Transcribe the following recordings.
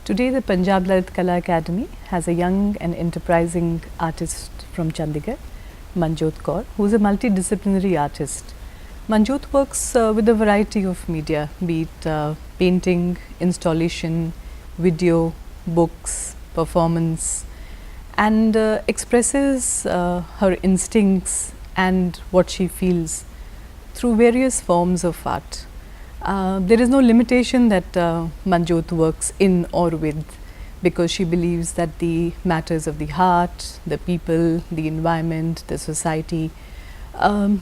Today, the Punjab Lalit Kala Akademi has a young and enterprising artist from Chandigarh, Manjot Kaur, who is a multidisciplinary artist. Manjot works with a variety of media, be it painting, installation, video, books, performance, and expresses her instincts and what she feels through various forms of art. There is no limitation that Manjot works in or with, because she believes that the matters of the heart, the people, the environment, the society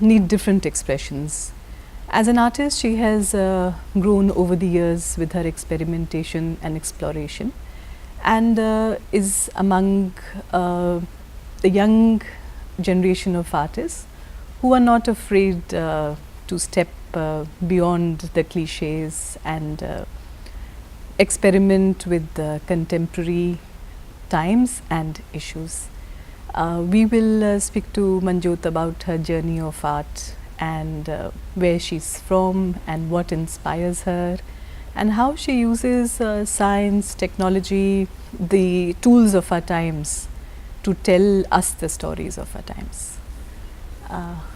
need different expressions. As an artist, she has grown over the years with her experimentation and exploration, and is among the young generation of artists who are not afraid to step beyond the cliches and experiment with contemporary times and issues. We will speak to Manjot about her journey of art and where she's from and what inspires her, and how she uses science, technology, the tools of our times to tell us the stories of our times.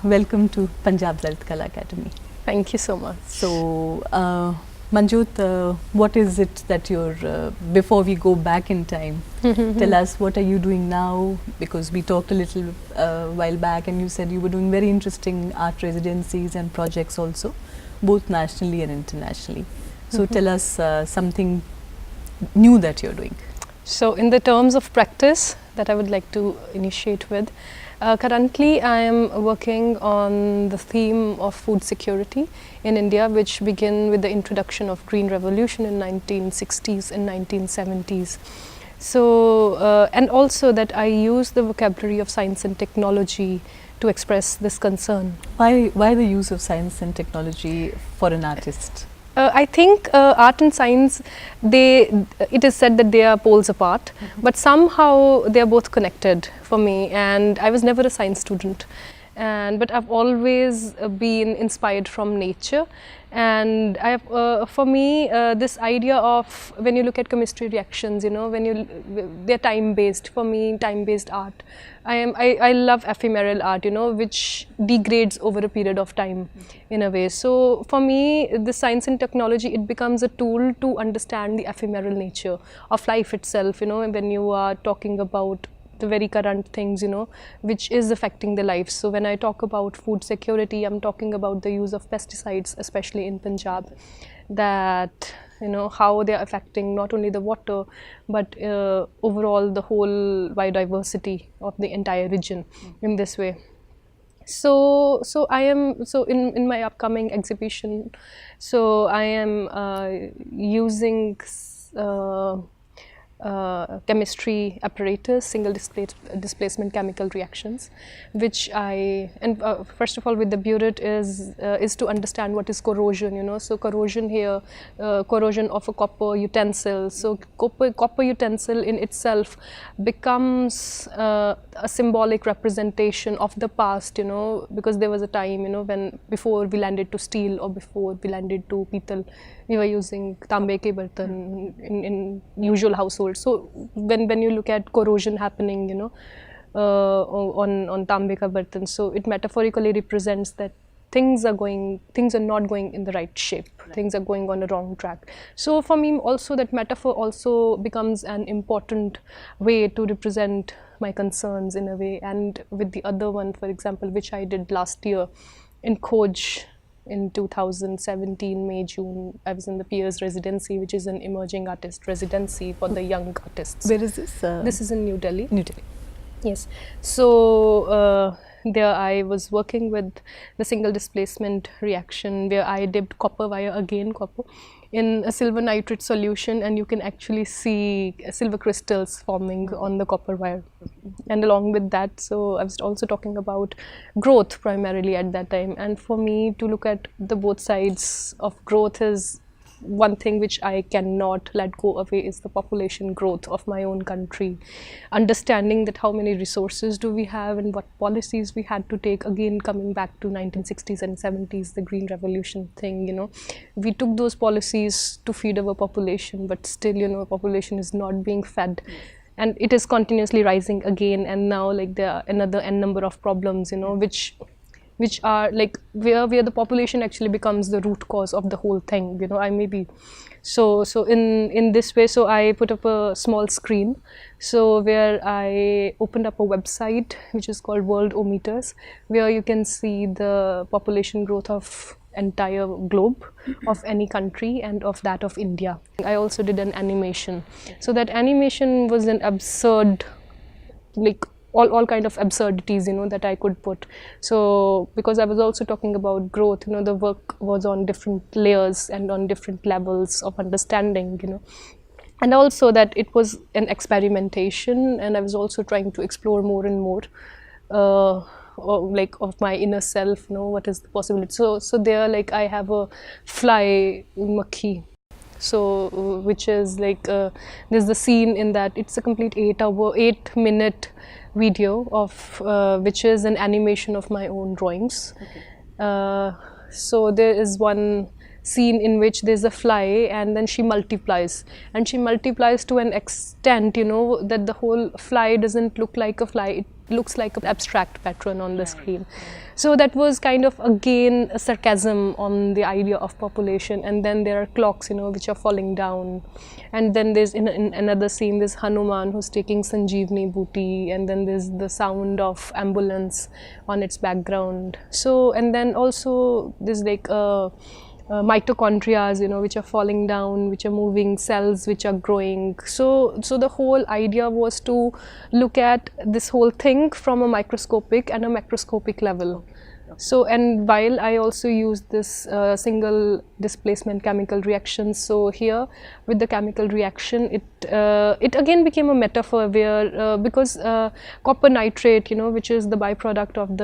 Welcome to Punjab Lalit Kala Akademi. Thank you so much. So, Manjot, what is it that you're, before we go back in time, tell us what are you doing now? Because we talked a little while back and you said you were doing very interesting art residencies and projects also, both nationally and internationally. So tell us something new that you're doing. So in the terms of practice that I would like to initiate with, currently I am working on the theme of food security in India, which began with the introduction of Green Revolution in 1960s and 1970s. So and also that I use the vocabulary of science and technology to express this concern. Why the use of science and technology for an artist? I think art and science, it is said that they are poles apart, but somehow they are both connected for me, and I was never a science student, but I've always been inspired from nature. And I have, for me, this idea of when you look at chemistry reactions, they're time based. For me, time based art. I love ephemeral art, which degrades over a period of time, in a way. So for me, the science and technology, it becomes a tool to understand the ephemeral nature of life itself. When you are talking about the very current things, which is affecting the life. So when I talk about food security, I'm talking about the use of pesticides, especially in Punjab, that how they are affecting not only the water, but overall the whole biodiversity of the entire region in this way. So I am, in my upcoming exhibition, so I am using chemistry apparatus, single displacement chemical reactions, which first of all with the burette is to understand what is corrosion, so corrosion here, corrosion of a copper utensil. So copper utensil in itself becomes a symbolic representation of the past, because there was a time, when before we landed to steel or before we landed to pital, we were using tambe ke bartan in usual households. So when you look at corrosion happening, on tambe ka bartan, so it metaphorically represents that things are not going in the right shape. Right. Things are going on a wrong track. So for me also that metaphor also becomes an important way to represent my concerns in a way. And with the other one, for example, which I did last year in Khoj, in 2017, May, June, I was in the Peers Residency, which is an emerging artist residency for the young artists. Where is this? This is in New Delhi. New Delhi. Yes. So there I was working with the single displacement reaction, where I dipped copper wire, again copper, in a silver nitrate solution, and you can actually see silver crystals forming on the copper wire. And along with that, so I was also talking about growth primarily at that time. And for me to look at the both sides of growth is one thing which I cannot let go away is the population growth of my own country. Understanding that how many resources do we have and what policies we had to take, again coming back to 1960s and 70s, the Green Revolution thing, you know. We took those policies to feed our population, but still, you know, population is not being fed. And it is continuously rising again, and now like there are another n number of problems, you know, which are like where the population actually becomes the root cause of the whole thing, you know. I maybe so in this way, so I put up a small screen, so where I opened up a website which is called Worldometers, where you can see the population growth of entire globe of any country and of that of India. I also did an animation, so that animation was an absurd, like all kind of absurdities, you know, that I could put. So because I was also talking about growth, you know, the work was on different layers and on different levels of understanding, you know. And also that it was an experimentation, and I was also trying to explore more and more like of my inner self, you know, what is the possibility. So there, like I have a fly makhi, so which is like there's the scene in that it's a complete 8-minute video of which is an animation of my own drawings. Okay. So there is one scene in which there's a fly, and then she multiplies to an extent, you know, that the whole fly doesn't look like a fly, it looks like an abstract pattern on the screen. So that was kind of again a sarcasm on the idea of population. And then there are clocks, you know, which are falling down, and then there's in another scene there's Hanuman who's taking Sanjeevani booty, and then there's the sound of ambulance on its background. So and then also there's like mitochondria, you know, which are falling down, which are moving, cells which are growing. So the whole idea was to look at this whole thing from a microscopic and a macroscopic level. So, and while I also used this single displacement chemical reaction, so here with the chemical reaction, it again became a metaphor where because copper nitrate, you know, which is the byproduct of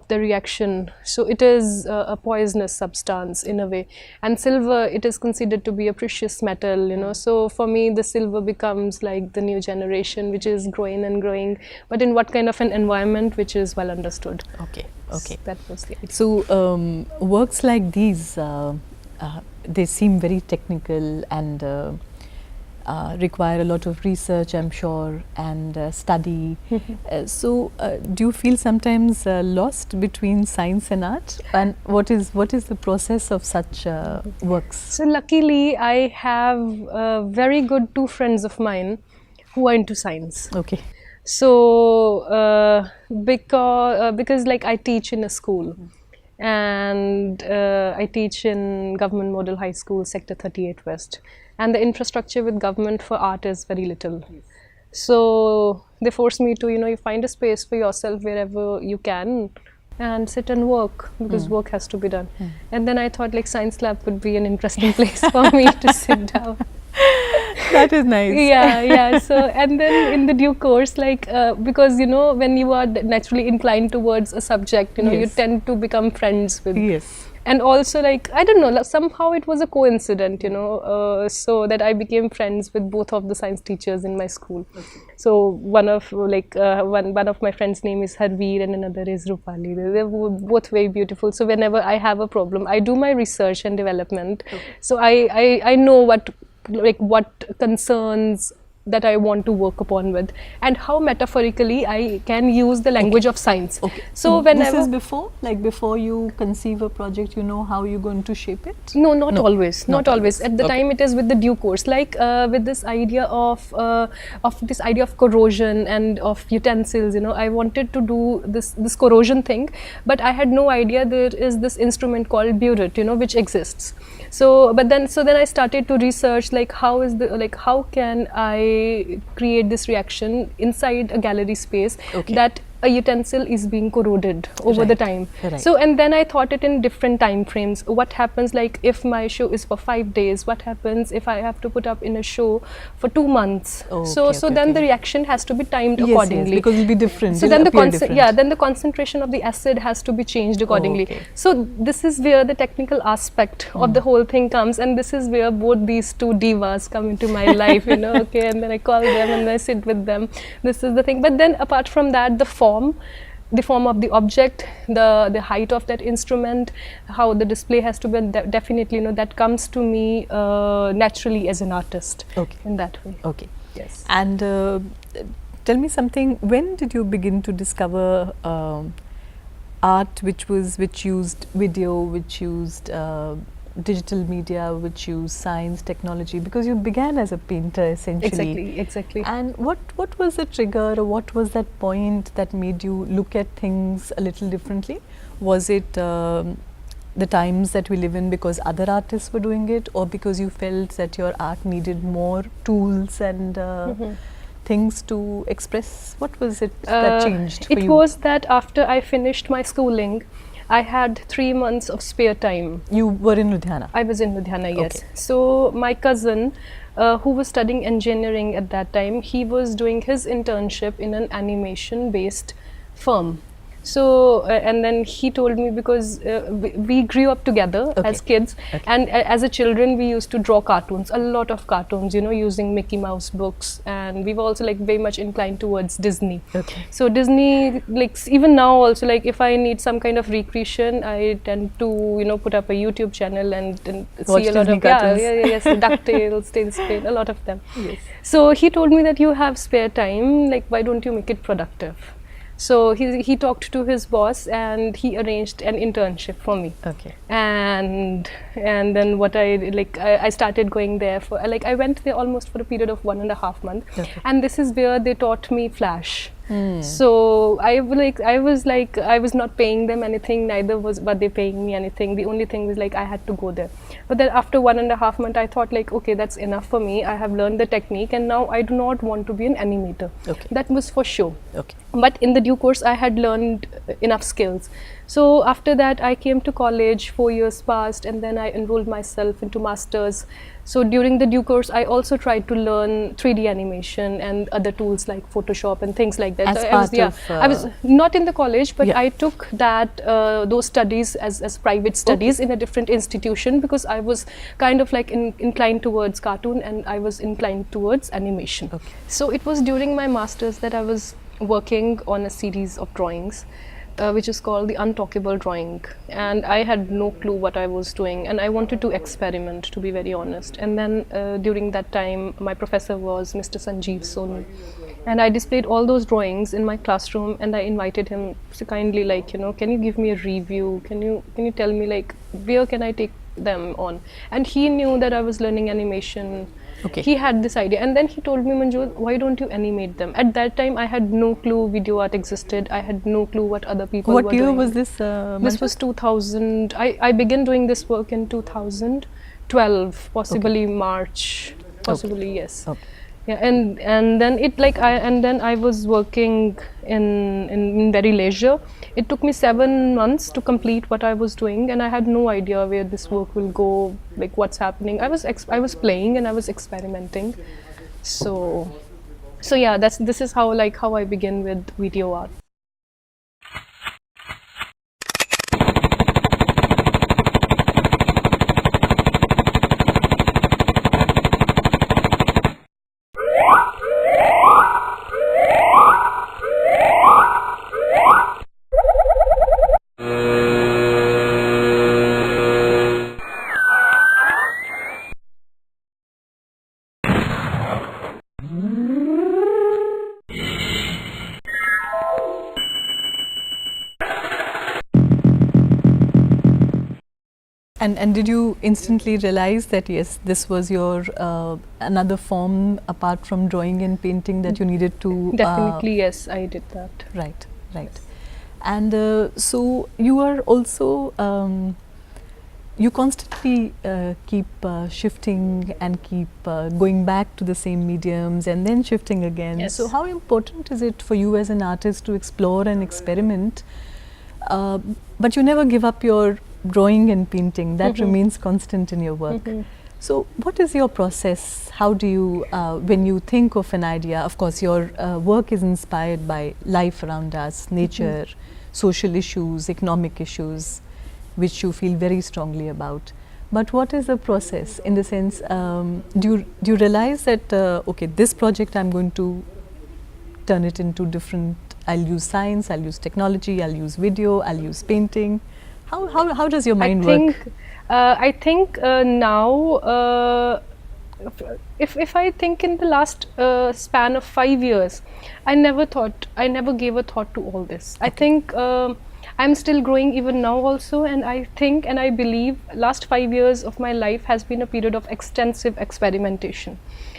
the reaction, so it is a poisonous substance in a way, and silver, it is considered to be a precious metal, you know. So for me the silver becomes like the new generation which is growing and growing, but in what kind of an environment which is well understood. Okay. So that was the idea. So works like these they seem very technical and require a lot of research, I'm sure, and study. So do you feel sometimes lost between science and art? And what is the process of such works? So luckily I have very good 2 friends of mine who are into science. Okay. So because like I teach in a school, and I teach in Government Model High School, Sector 38 West, and the infrastructure with government for art is very little. So they force me to, you know, you find a space for yourself wherever you can and sit and work, because work has to be done. And then I thought like science lab would be an interesting place for me to sit down. That is nice. Yeah. So and then in the due course, like because, you know, when you are naturally inclined towards a subject, you know, you tend to become friends with. Yes. And also, like, I don't know, somehow it was a coincidence, you know, so that I became friends with both of the science teachers in my school. Okay. So one of like one of my friends' name is Harveer and another is Rupali. They're both very beautiful. So whenever I have a problem, I do my research and development. Okay. So I know what concerns that I want to work upon with, and how metaphorically I can use the language of science. Okay. So whenever this is before you conceive a project, you know how you're going to shape it? No, not always. Not always. At the time, it is with the due course. Like with this idea of corrosion and of utensils. You know, I wanted to do this corrosion thing, but I had no idea there is this instrument called burette, you know, which exists. So then I started to research like how can I create this reaction inside a gallery space that a utensil is being corroded over the time. Right. So, and then I thought it in different time frames. What happens like if my show is for 5 days? What happens if I have to put up in a show for 2 months? So then the reaction has to be timed accordingly. Yes, because it'll be different. So then then the concentration of the acid has to be changed accordingly. So this is where the technical aspect of the whole thing comes, and this is where both these two divas come into my life, you know. Okay, and then I call them and I sit with them. This is the thing. But then apart from that, the form of the object, the height of that instrument, how the display has to be, definitely, you know, that comes to me naturally as an artist. In that way. Yes. And tell me something, when did you begin to discover art which used video, which used digital media, which used science, technology, because you began as a painter essentially. Exactly. And what was the trigger, or what was that point that made you look at things a little differently? Was it the times that we live in because other artists were doing it, or because you felt that your art needed more tools and things to express? What was it that changed for you? It was that after I finished my schooling, I had 3 months of spare time. You were in Ludhiana? I was in Ludhiana, yes. So my cousin, who was studying engineering at that time, he was doing his internship in an animation-based firm. So, and then he told me, because we grew up together as kids, and as a children we used to draw cartoons, a lot of cartoons, you know, using Mickey Mouse books, and we were also like very much inclined towards Disney. So Disney, like even now also, like if I need some kind of recreation, I tend to, you know, put up a YouTube channel and see a lot of cartoons. DuckTales, Tailspin, a lot of them. So he told me that you have spare time, like why don't you make it productive? So he talked to his boss and he arranged an internship for me. And then what I started going there for, like I went there almost for a period of 1.5 months. And this is where they taught me Flash. So I was not paying them anything, neither were they paying me anything. The only thing was like I had to go there. But then after 1.5 months I thought like, okay, that's enough for me. I have learned the technique and now I do not want to be an animator. That was for sure. But in the due course I had learned enough skills. So after that I came to college, 4 years passed, and then I enrolled myself into masters. So during the due course I also tried to learn 3D animation and other tools like Photoshop and things like that. I was not in the college, but I took that those studies as private studies in a different institution, because I was kind of like inclined towards cartoon and I was inclined towards animation. So it was during my masters that I was working on a series of drawings, which is called the Untalkable drawing, and I had no clue what I was doing, and I wanted to experiment, to be very honest. And then during that time my professor was Mr. Sanjeev Sonu, and I displayed all those drawings in my classroom, and I invited him to kindly, like, you know, can you give me a review, can you tell me like where can I take them on? And he knew that I was learning animation. He had this idea, and then he told me, Manjot, why don't you animate them? At that time I had no clue video art existed. I had no clue what other people were doing. What year was this? This was 2000. I began doing this work in 2012, possibly March, possibly yes. Yeah, and then it like I was working in very leisure. It took me 7 months to complete what I was doing, and I had no idea where this work will go, like what's happening. I was playing and I was experimenting. So yeah, this is how I begin with video art. And did you instantly realize that yes, this was your another form apart from drawing and painting that you needed to? Definitely, yes, I did that. Right. And so you are also you constantly keep shifting and keep going back to the same mediums and then shifting again. Yes. So how important is it for you as an artist to explore and experiment, but you never give up your drawing and painting? That remains constant in your work. So what is your process? How do you, when you think of an idea, of course your work is inspired by life around us, nature, social issues, economic issues, which you feel very strongly about. But what is the process, in the sense, do you realize that, okay, this project I'm going to turn it into different, I'll use science, I'll use technology, I'll use video, I'll use painting. How does your mind work? I think now, if I think in the last span of 5 years, I never gave a thought to all this. I think I'm still growing even now also, and I think and I believe last 5 years of my life has been a period of extensive experimentation.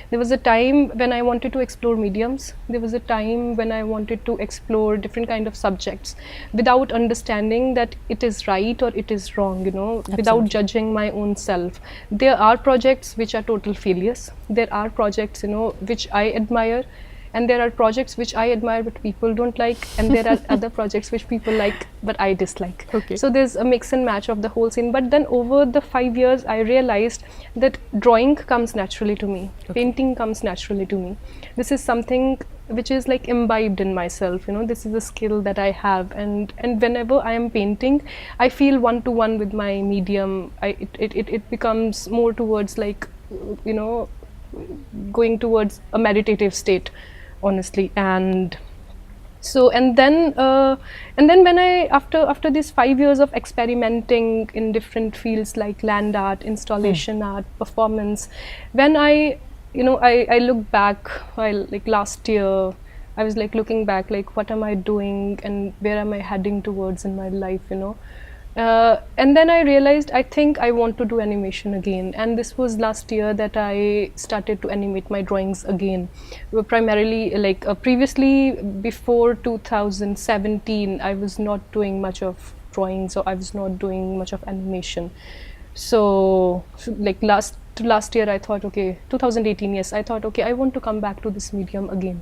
There was a time when I wanted to explore mediums. There was a time when I wanted to explore different kind of subjects without understanding that it is right or it is wrong, you know, without judging my own self. There are projects which are total failures. There are projects, you know, which I admire, and there are projects which I admire but people don't like, and there are other projects which people like but I dislike. Okay. So there's a mix and match of the whole scene. But then over the 5 years I realized that drawing comes naturally to me, painting comes naturally to me. This is something which is like imbibed in myself, you know, this is a skill that I have, and whenever I am painting I feel one-to-one with my medium. It becomes more towards like, you know, going towards a meditative state, honestly. And so and then when I after these 5 years of experimenting in different fields like land art, installation art, performance, when I look back, like last year I was like looking back, like what am I doing and where am I heading towards in my life, you know. And then I realized I think I want to do animation again, and this was last year that I started to animate my drawings again. Primarily like previously before 2017 I was not doing much of drawing, so I was not doing much of animation. So like last year I thought, okay, 2018, yes, I thought, okay, I want to come back to this medium again.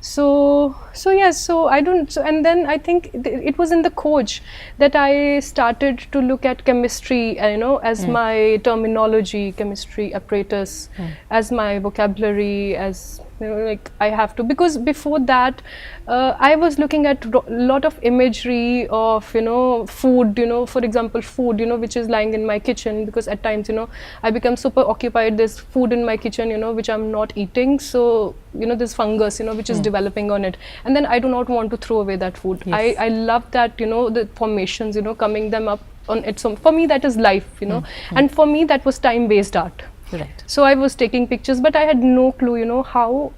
So yes, so I don't, so and then I think it was in the coach that I started to look at chemistry, you know, as my terminology, chemistry apparatus, as my vocabulary, as, you know, like I have to, because before that I was looking at lot of imagery of, you know, food, you know, for example food, you know, which is lying in my kitchen, because at times, you know, I become super occupied, there's food in my kitchen, you know, which I'm not eating, so, you know, there's fungus, you know, which is developing on it, and then I do not want to throw away that food. Yes. I love that, you know, the formations, you know, coming them up on its own. For me that is life, you know, and for me that was time-based art. Right. So I was taking pictures, but I had no clue, you know, how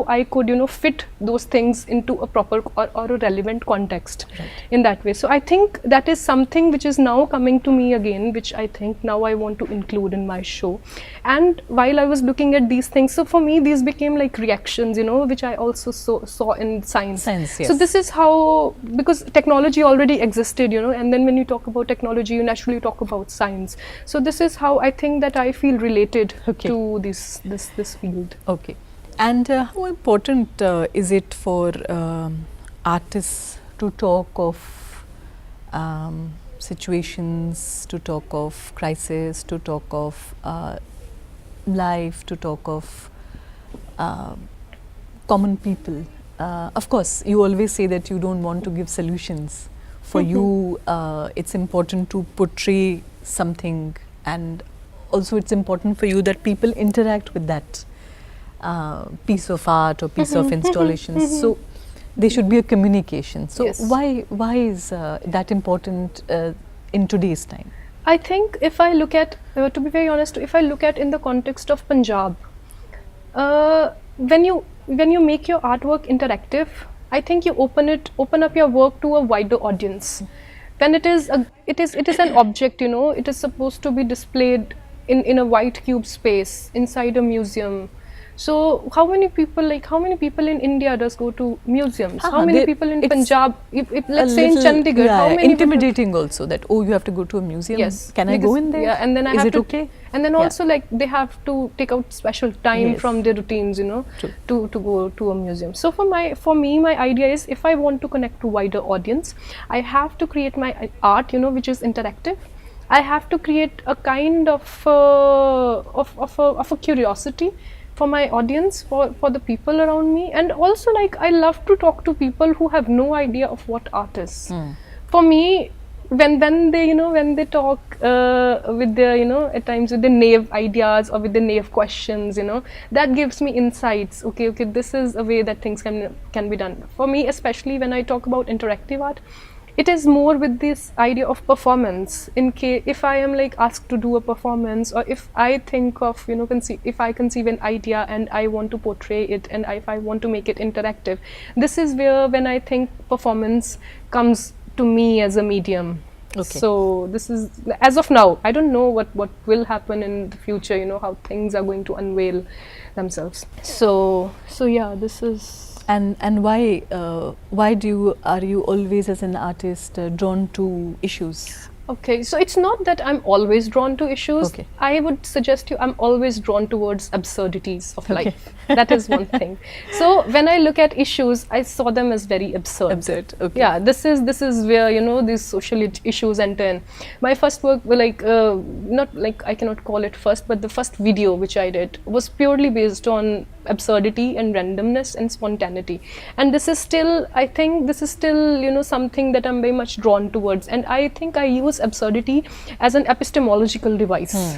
I could, you know, fit those things into a proper or a relevant context in that way. So I think that is something which is now coming to me again, which I think now I want to include in my show. And while I was looking at these things, so for me these became like reactions, you know, which I also saw in science. Yes. So this is how, because technology already existed, you know, and then when you talk about technology you naturally talk about science. So this is how I think that I feel related to this field. Okay. And how important is it for artists to talk of situations, to talk of crisis, to talk of life, to talk of common people? Of course, you always say that you don't want to give solutions. For you, it's important to portray something, and also it's important for you that people interact with that piece of art or piece of installation. So there should be a communication. So Yes. why is that important in today's time? I think if I look at, to be very honest, if I look at in the context of Punjab, when you make your artwork interactive, I think you open up your work to a wider audience. When it is an object, you know, it is supposed to be displayed in a white cube space inside a museum. So how many people in India does go to museums? How many people in it's Punjab, if let's say in Chandigarh, yeah, how many intimidating also that, oh, you have to go to a museum. Yes, Can I go in there? Yeah, and then I is have it to, okay? and then Yeah. also like they have to take out special time Yes. from their routines, you know, True. to go to a museum. So for me my idea is, if I want to connect to wider audience, I have to create my art, you know, which is interactive. I have to create a kind of a curiosity for my audience, for the people around me. And also, like, I love to talk to people who have no idea of what art is. For me, when they, you know, when they talk with their, you know, at times with the naive ideas or with the naive questions, you know, that gives me insights. Okay, this is a way that things can be done. For me, especially when I talk about interactive art, it is more with this idea of performance. In case if I am like asked to do a performance, or if I think of, you know, if I conceive an idea and I want to portray it, and if I want to make it interactive, this is where, when I think performance comes to me as a medium. Okay. So this is, as of now, I don't know what will happen in the future, you know, how things are going to unveil themselves. So yeah, this is. And why are you always as an artist drawn to issues? Okay, so it's not that I'm always drawn to issues. Okay. I would suggest you, I'm always drawn towards absurdities of life. That is one thing. So when I look at issues, I saw them as very absurd. Absurd, okay. Yeah, this is where, you know, these social issues enter in. My first work, like, not like, I cannot call it first, but the first video which I did was purely based on absurdity and randomness and spontaneity. And this is still, I think this is still, you know, something that I'm very much drawn towards. And I think I use absurdity as an epistemological device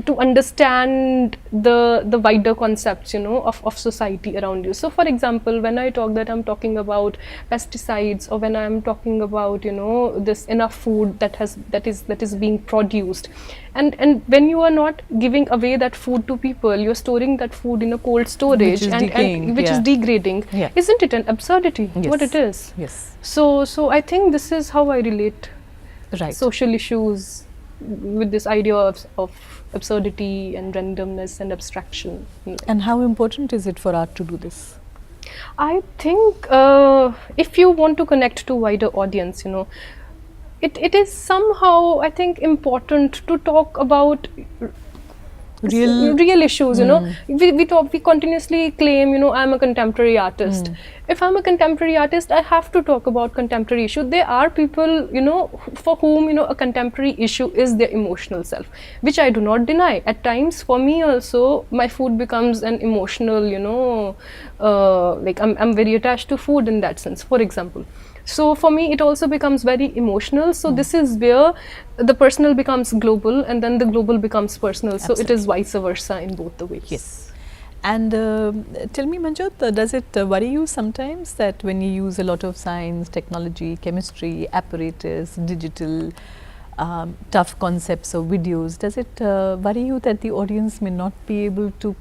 to understand the wider concepts, you know, of society around you. So for example, when I talk that I'm talking about pesticides, or when I'm talking about, you know, this enough food that is being produced, and when you are not giving away that food to people, you're storing that food in a cold storage, which is decaying, which is degrading. Yeah. Isn't it an absurdity? Yes. What it is? Yes. So I think this is how I relate Right. social issues with this idea of absurdity and randomness and abstraction. And how important is it for art to do this? I think if you want to connect to wider audience, you know, it is somehow, I think, important to talk about real issues. You know, we continuously claim, you know, I'm a contemporary artist. If I'm a contemporary artist, I have to talk about contemporary issue. There are people, you know, for whom, you know, a contemporary issue is their emotional self, which I do not deny. At times, for me also, my food becomes an emotional, you know, like I'm very attached to food in that sense, for example. So for me, it also becomes very emotional. So this is where the personal becomes global, and then the global becomes personal. Absolutely. So it is vice versa in both the ways. Yes. And tell me, Manjot, does it worry you sometimes that when you use a lot of science, technology, chemistry, apparatus, digital, tough concepts of videos, does it worry you that the audience may not be able to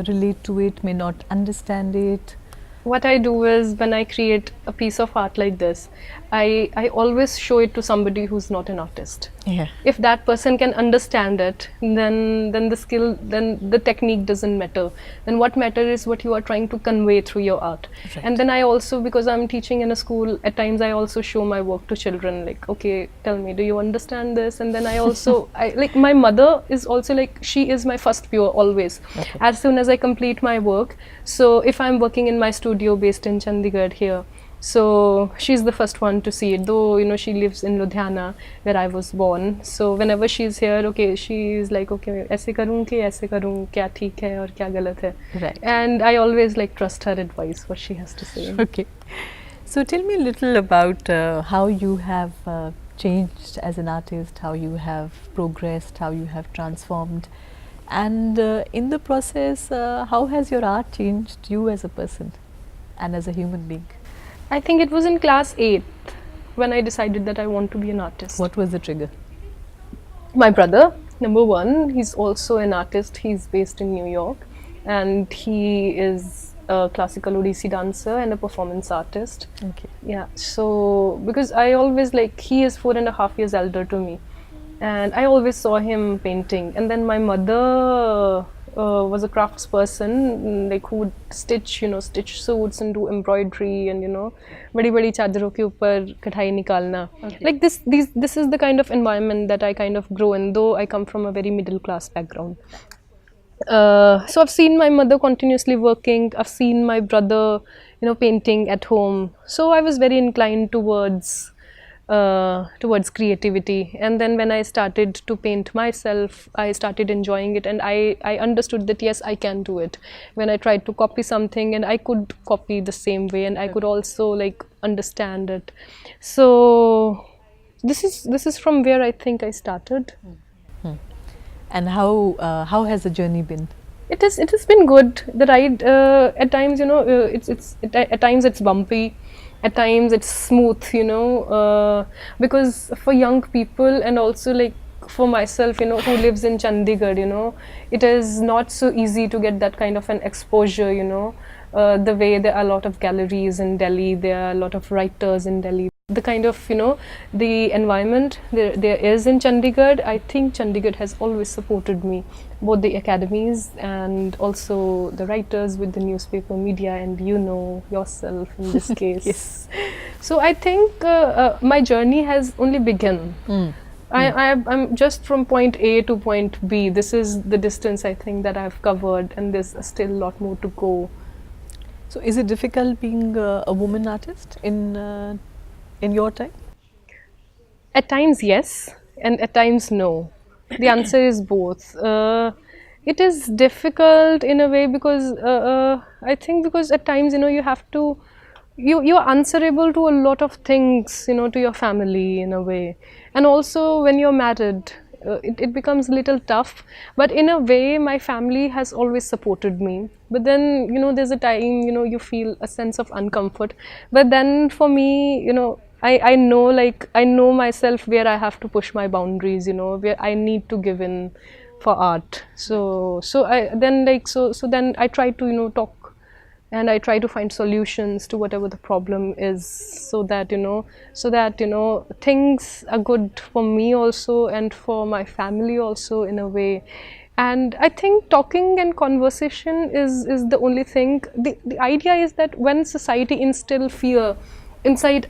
relate to it, may not understand it? What I do is, when I create a piece of art like this, I always show it to somebody who's not an artist. Yeah. If that person can understand it, then the skill, then the technique doesn't matter. Then what matters is what you are trying to convey through your art. Right. And then I also, because I'm teaching in a school, at times I also show my work to children, like, okay, tell me, do you understand this? And then I also, like, my mother is also like, she is my first viewer always. Okay. As soon as I complete my work, so if I'm working in my studio based in Chandigarh here, so she's the first one to see it, though, you know, she lives in Ludhiana, where I was born. So whenever she's here, okay, she's like, okay, ऐसे करूँ कि ऐसे करूँ, क्या ठीक है और क्या गलत है. Right. And I always like trust her advice, what she has to say. Okay. So tell me a little about how you have changed as an artist, how you have progressed, how you have transformed, and in the process, how has your art changed you as a person and as a human being? I think it was in class 8th when I decided that I want to be an artist. What was the trigger? My brother, number one, he's also an artist. He's based in New York, and he is a classical Odissi dancer and a performance artist. Okay. Yeah, so because I always, like, he is 4.5 years elder to me, and I always saw him painting. And then my mother was a craftsperson, like who would stitch suits and do embroidery and badi chadroं ke upar kadhai nikalna. Like this is the kind of environment that I kind of grow in, though I come from a very middle class background. So I've seen my mother continuously working. I've seen my brother painting at home, so I was very inclined towards creativity. And then when I started to paint myself, I started enjoying it, and I understood that yes, I can do it. When I tried to copy something, and I could copy the same way, and I could also like understand it. So this is from where I think I started. And how has the journey been? It has been good. The ride at times, at times it's bumpy, at times it's smooth, because for young people, and also like for myself, who lives in Chandigarh, it is not so easy to get that kind of an exposure, the way there are a lot of galleries in Delhi, there are a lot of writers in Delhi. The kind of, the environment there is in Chandigarh, I think Chandigarh has always supported me, both the academies and also the writers with the newspaper media, and yourself in this case. Yes. So I think my journey has only begun. I'm just from point A to point B. This is the distance I think that I've covered, and there's still a lot more to go. So is it difficult being a woman artist in your time? At times yes, and at times no. The answer is both. It is difficult in a way because I think because at times you have to, you're answerable to a lot of things, to your family in a way, and also when you're married, it becomes a little tough. But in a way, my family has always supported me. But then there's a time you feel a sense of uncomfort. But then for me, I know myself where I have to push my boundaries, where I need to give in for art. So then I try to talk, and I try to find solutions to whatever the problem is, so that things are good for me also, and for my family also in a way. And I think talking and conversation is the only thing. The idea is that when society instills fear inside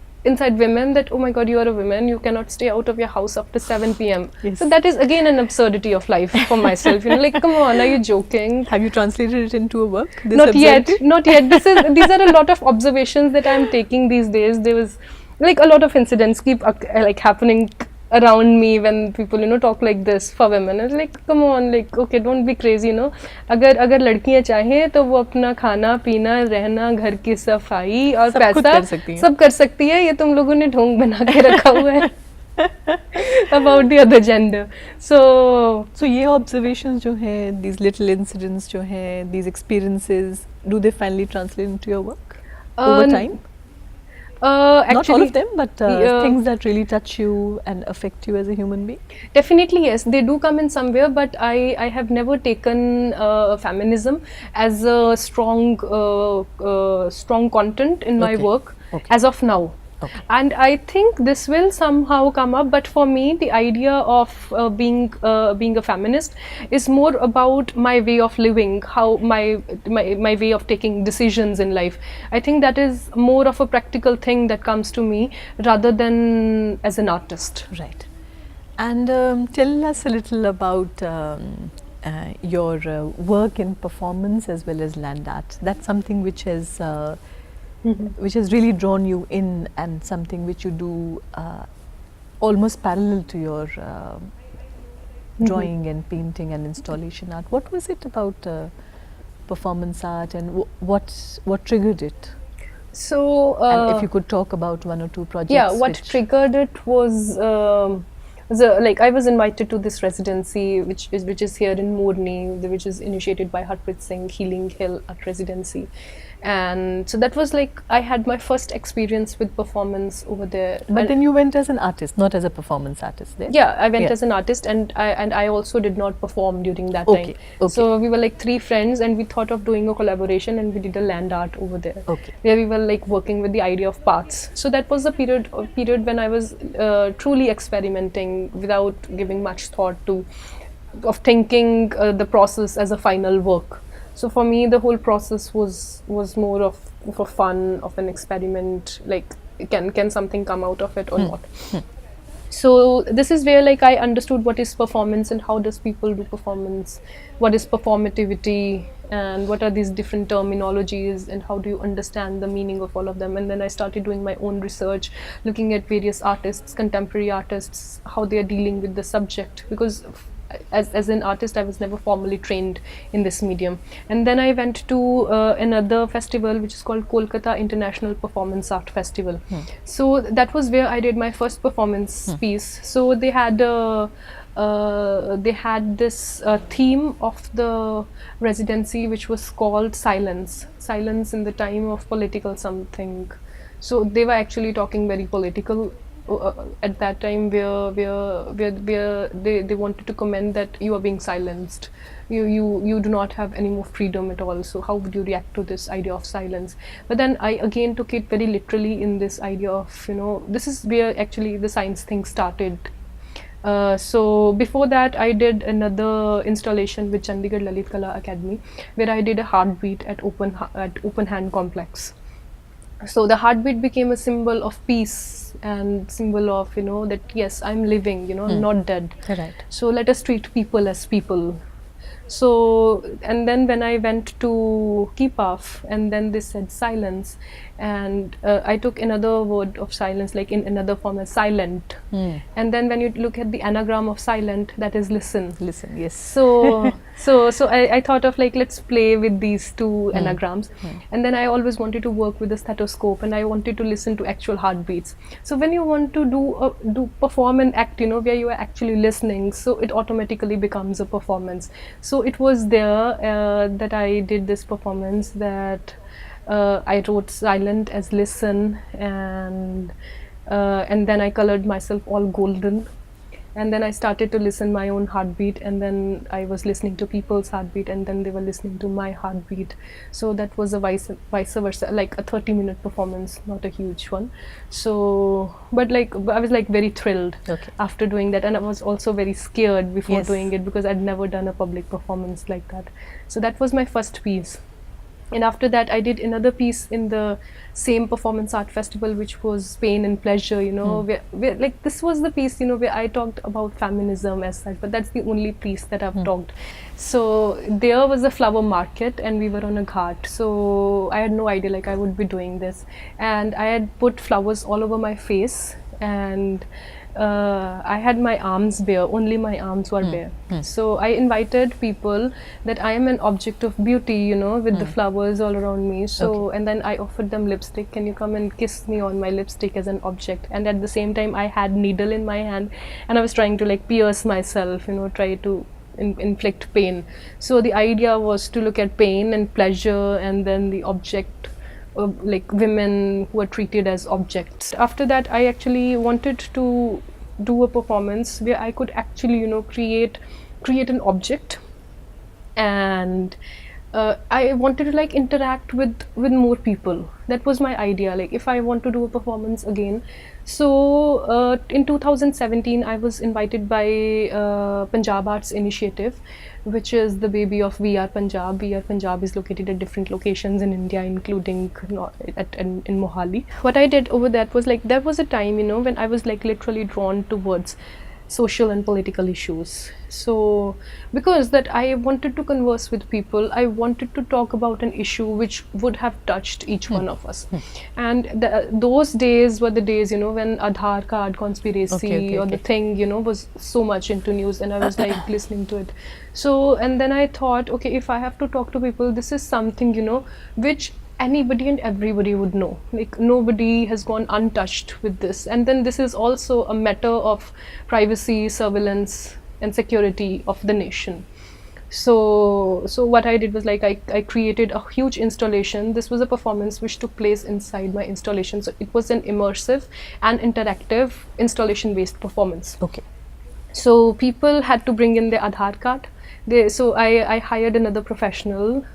women, that oh my god, you are a woman, you cannot stay out of your house after 7 p.m. Yes. So that is again an absurdity of life for myself. Like, come on, are you joking? Have you translated it into a work? Not yet. These are a lot of observations that I'm taking these days. There was like a lot of incidents keep like happening around me when people talk like this for women. It's like, come on, like, okay, don't be crazy. अगर लड़कियां चाहें तो वो अपना खाना पीना रहना घर की सफाई और पैसा सब कर सकती है. ये तुम लोगों ने ढोंग बना के रखा हुआ है about the other gender. So ये observations जो हैं, these little incidents जो हैं, these experiences, do they finally translate into your work over time? Actually, not all of them, but things that really touch you and affect you as a human being? Definitely yes, they do come in somewhere, but I have never taken feminism as a strong content in my work as of now. Okay. And I think this will somehow come up, but for me the idea of being a feminist is more about my way of living, how my way of taking decisions in life. I think that is more of a practical thing that comes to me rather than as an artist. Right. And tell us a little about your work in performance as well as land art. That's something which has which has really drawn you in, and something which you do almost parallel to your drawing and painting and installation art. What was it about performance art, and what triggered it? So and if you could talk about one or two projects. Yeah, what triggered it was like I was invited to this residency which is here in Morni, which is initiated by Harpreet Singh, Healing Hill Art Residency. And so that was like I had my first experience with performance over there. But then you went as an artist, not as a performance artist there? Yeah, I went as an artist, and I also did not perform during that time. Okay. So we were like 3 friends, and we thought of doing a collaboration, and we did a land art over there. Okay. Where we were like working with the idea of paths. So that was the period when I was truly experimenting without giving much thought to thinking the process as a final work. So for me, the whole process was more of a fun, of an experiment. Like, can something come out of it or not? So this is where like I understood what is performance and how does people do performance, what is performativity, and what are these different terminologies, and how do you understand the meaning of all of them. And then I started doing my own research, looking at various artists, contemporary artists, how they are dealing with the subject, because as an artist I was never formally trained in this medium. And then I went to another festival which is called Kolkata International Performance Art Festival. So that was where I did my first performance piece. So they had this theme of the residency which was called silence in the time of political something. So they were actually talking very political at that time, where they wanted to comment that you are being silenced, you do not have any more freedom at all, so how would you react to this idea of silence? But then I again took it very literally in this idea of, this is where actually the science thing started. So before that I did another installation with Chandigarh Lalit Kala Akademi, where I did a heartbeat at open hand complex. So the heartbeat became a symbol of peace and symbol of, that yes, I'm living, I'm not dead. Right. So let us treat people as people. So, and then when I went to Kipaf, and then they said silence, and I took another word of silence, like in another form as silent. And then when you look at the anagram of silent, that is listen. Listen, yes. So I thought of like, let's play with these two anagrams. And then I always wanted to work with a stethoscope, and I wanted to listen to actual heartbeats. So when you want to perform an act, where you are actually listening, so it automatically becomes a performance. So it was there that I did this performance, that I wrote silent as listen, and then I colored myself all golden. And then I started to listen my own heartbeat, and then I was listening to people's heartbeat, and then they were listening to my heartbeat. So that was a vice versa, like a 30-minute performance, not a huge one. So, but like I was like very thrilled after doing that, and I was also very scared before doing it, because I'd never done a public performance like that. So that was my first piece. And after that I did another piece in the same performance art festival, which was Pain and Pleasure, where like this was the piece, where I talked about feminism as such, but that's the only piece that I've talked. So there was a flower market, and we were on a ghat. So I had no idea like I would be doing this, and I had put flowers all over my face, and I had my arms bare, only my arms were bare. So I invited people that I am an object of beauty, with the flowers all around me. So and then I offered them lipstick. Can you come and kiss me on my lipstick as an object? And at the same time I had needle in my hand, and I was trying to like pierce myself, try to inflict pain. So the idea was to look at pain and pleasure, and then the object, like women who are treated as objects. After that I actually wanted to do a performance where I could actually create an object, and I wanted to like interact with more people. That was my idea, like if I want to do a performance again. So in 2017 I was invited by Punjab Arts Initiative, which is the baby of We Are Punjab. We Are Punjab is located at different locations in India, including in Mohali. What I did over that was like, there was a time when I was like literally drawn towards social and political issues. So because that I wanted to converse with people, I wanted to talk about an issue which would have touched each one of us. And those days were the days when Aadhaar card conspiracy or the thing was so much into news, and I was like listening to it. So and then I thought, okay, if I have to talk to people, this is something which anybody and everybody would know. Like nobody has gone untouched with this. And then this is also a matter of privacy, surveillance and security of the nation. So what I did was like I created a huge installation. This was a performance which took place inside my installation. So it was an immersive and interactive installation based performance. Okay. So people had to bring in their Aadhaar card, So I hired another professional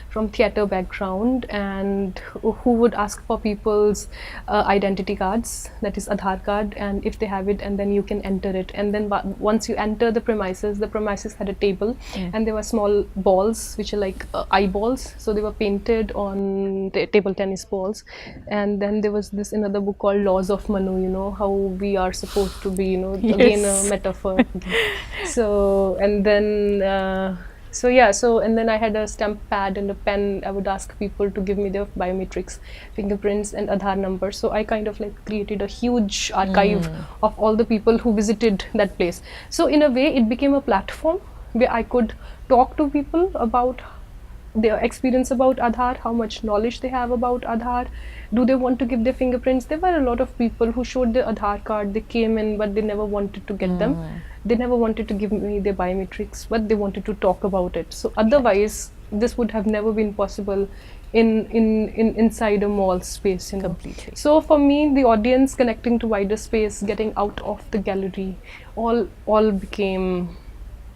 from theatre background, and who would ask for people's identity cards, that is Aadhaar card, and if they have it, and then you can enter it. And then once you enter the premises had a table, and there were small balls which are like eyeballs, so they were painted on table tennis balls. And then there was this another book called Laws of Manu, you know, how we are supposed to be, you know, again a metaphor. So and then and then I had a stamp pad and a pen. I would ask people to give me their biometrics, fingerprints and Aadhaar number. So I kind of like created a huge archive of all the people who visited that place. So in a way it became a platform where I could talk to people about their experience about Aadhaar, how much knowledge they have about Aadhaar, do they want to give their fingerprints. There were a lot of people who showed their Aadhaar card, they came in but they never wanted to get them. They never wanted to give me their biometrics, but they wanted to talk about it. So otherwise this would have never been possible inside a mall space, you know. Completely. So for me, the audience connecting to wider space, getting out of the gallery, all became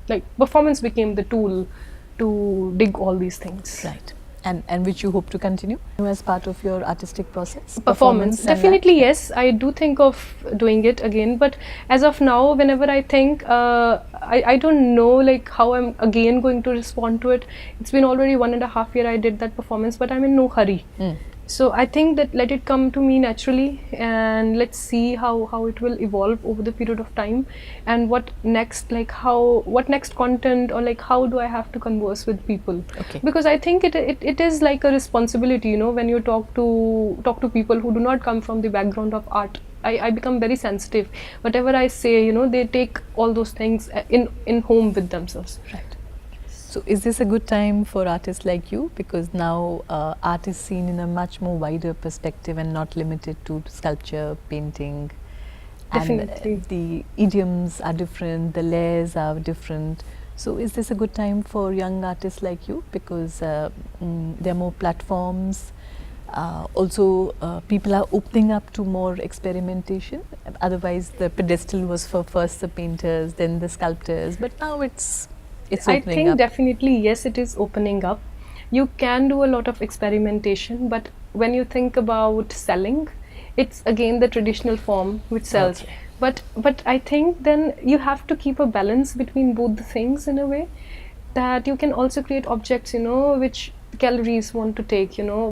like performance became the tool to dig all these things. Right. And which you hope to continue as part of your artistic process? Performance definitely, yes. I do think of doing it again, but as of now, whenever I think, I don't know like how I'm again going to respond to it. It's been already 1.5 years I did that performance, but I'm in no hurry. So I think that let it come to me naturally, and let's see how it will evolve over the period of time, and what next, like what next content, or like how do I have to converse with people. Okay. Because I think it is like a responsibility, you know, when you talk to people who do not come from the background of art. I become very sensitive. Whatever I say, you know, they take all those things in home with themselves. Right. So is this a good time for artists like you? Because now art is seen in a much more wider perspective and not limited to sculpture, painting. Definitely. And the idioms are different, the layers are different. So is this a good time for young artists like you? Because there are more platforms. Also, people are opening up to more experimentation. Otherwise, the pedestal was for first the painters, then the sculptors. But now it's I think definitely yes, it is opening up. You can do a lot of experimentation, but when you think about selling, it's again the traditional form which sells. Okay. But I think then you have to keep a balance between both the things in a way, that you can also create objects, you know, which galleries want to take, you know.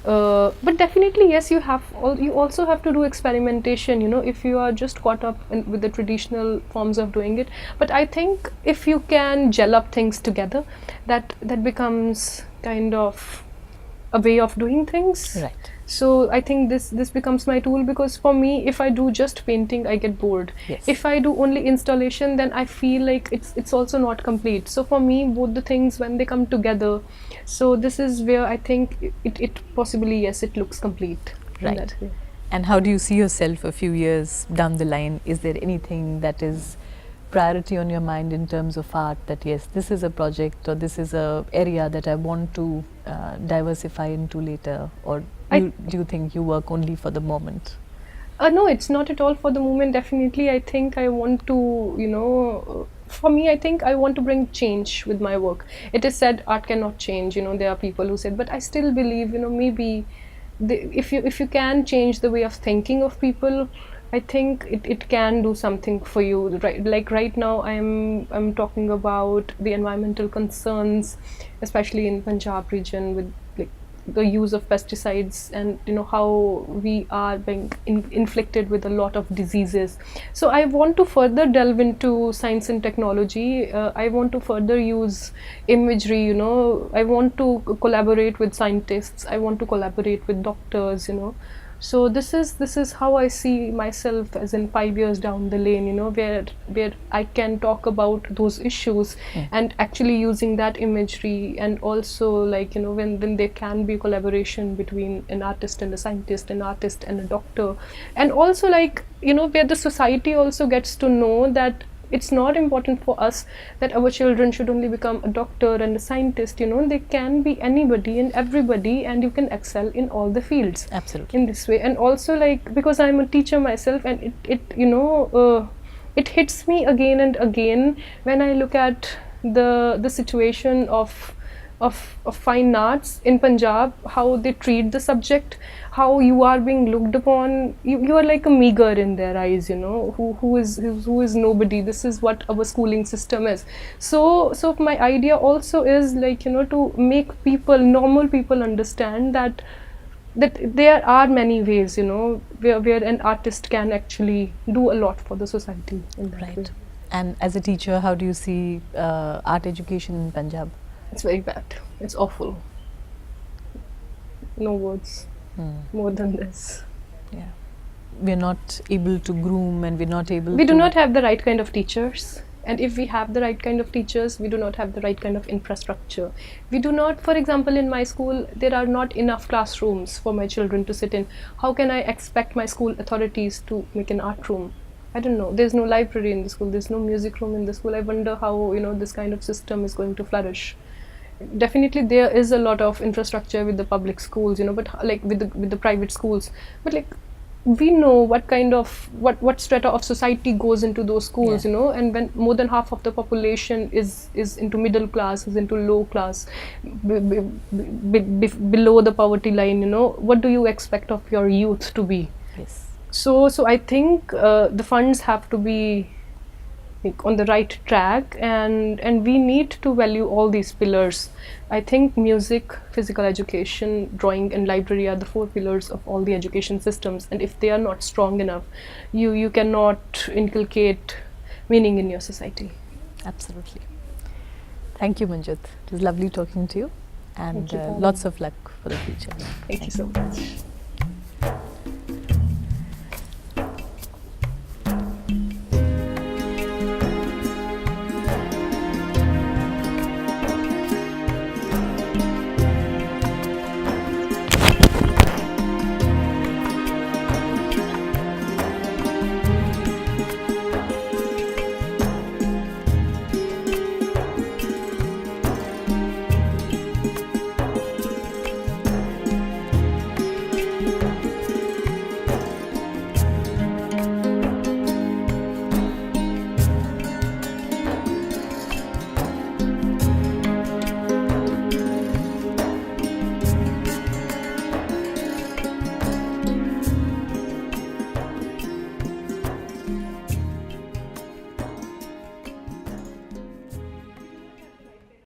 But definitely yes, you also have to do experimentation, you know, if you are just caught up with the traditional forms of doing it. But I think if you can gel up things together, that becomes kind of a way of doing things. Right. So I think this becomes my tool, because for me, if I do just painting, I get bored. Yes. If I do only installation, then I feel like it's also not complete. So for me, both the things, when they come together, so this is where I think it possibly, yes, it looks complete. Right. And how do you see yourself a few years down the line? Is there anything that is priority on your mind in terms of art, that yes, this is a project or this is a area that I want to diversify into later? Or do you think you work only for the moment? No, it's not at all for the moment. Definitely, I think I want to, you know, for me, I think I want to bring change with my work. It is said art cannot change, you know, there are people who said, but I still believe, you know, maybe if you can change the way of thinking of people, I think it can do something for you. Right, like right now I'm talking about the environmental concerns, especially in Punjab region, with like the use of pesticides, and you know how we are being inflicted with a lot of diseases. So I want to further delve into science and technology. I want to further use imagery, you know. I want to collaborate with scientists. I want to collaborate with doctors, you know. So this is how I see myself as in 5 years down the lane, you know, where I can talk about those issues and actually using that imagery, and also like, you know, when there can be collaboration between an artist and a scientist, an artist and a doctor, and also like, you know, where the society also gets to know that it's not important for us that our children should only become a doctor and a scientist, you know, they can be anybody and everybody, and you can excel in all the fields. Absolutely. In this way. And also like, because I'm a teacher myself, and it you know, it hits me again and again when I look at the situation of fine arts in Punjab, how they treat the subject, how you are being looked upon. You are like a meager in their eyes, you know, who is nobody. This is what our schooling system is. So my idea also is like, you know, to make people, normal people, understand that there are many ways, you know, where an artist can actually do a lot for the society in that way. And as a teacher, how do you see art education in Punjab? It's very bad. It's awful. No words more than this. Yeah. We're not able to groom, and we're not able We to... do not have the right kind of teachers. And if we have the right kind of teachers, we do not have the right kind of infrastructure. We do not, for example, in my school, there are not enough classrooms for my children to sit in. How can I expect my school authorities to make an art room? I don't know. There's no library in the school. There's no music room in the school. I wonder how, you know, this kind of system is going to flourish. Definitely there is a lot of infrastructure with the public schools, you know, but like with the private schools, but like we know what kind of what strata of society goes into those schools, you know, and when more than half of the population is into middle class, is into low class, below the poverty line, you know, what do you expect of your youth to be? Yes. So I think the funds have to be like on the right track, and we need to value all these pillars. I think music, physical education, drawing and library are the 4 pillars of all the education systems, and if they are not strong enough, you cannot inculcate meaning in your society. Absolutely. Thank you, Manjot. It was lovely talking to you, and Thank you, lots of luck for the future. Thank you so much.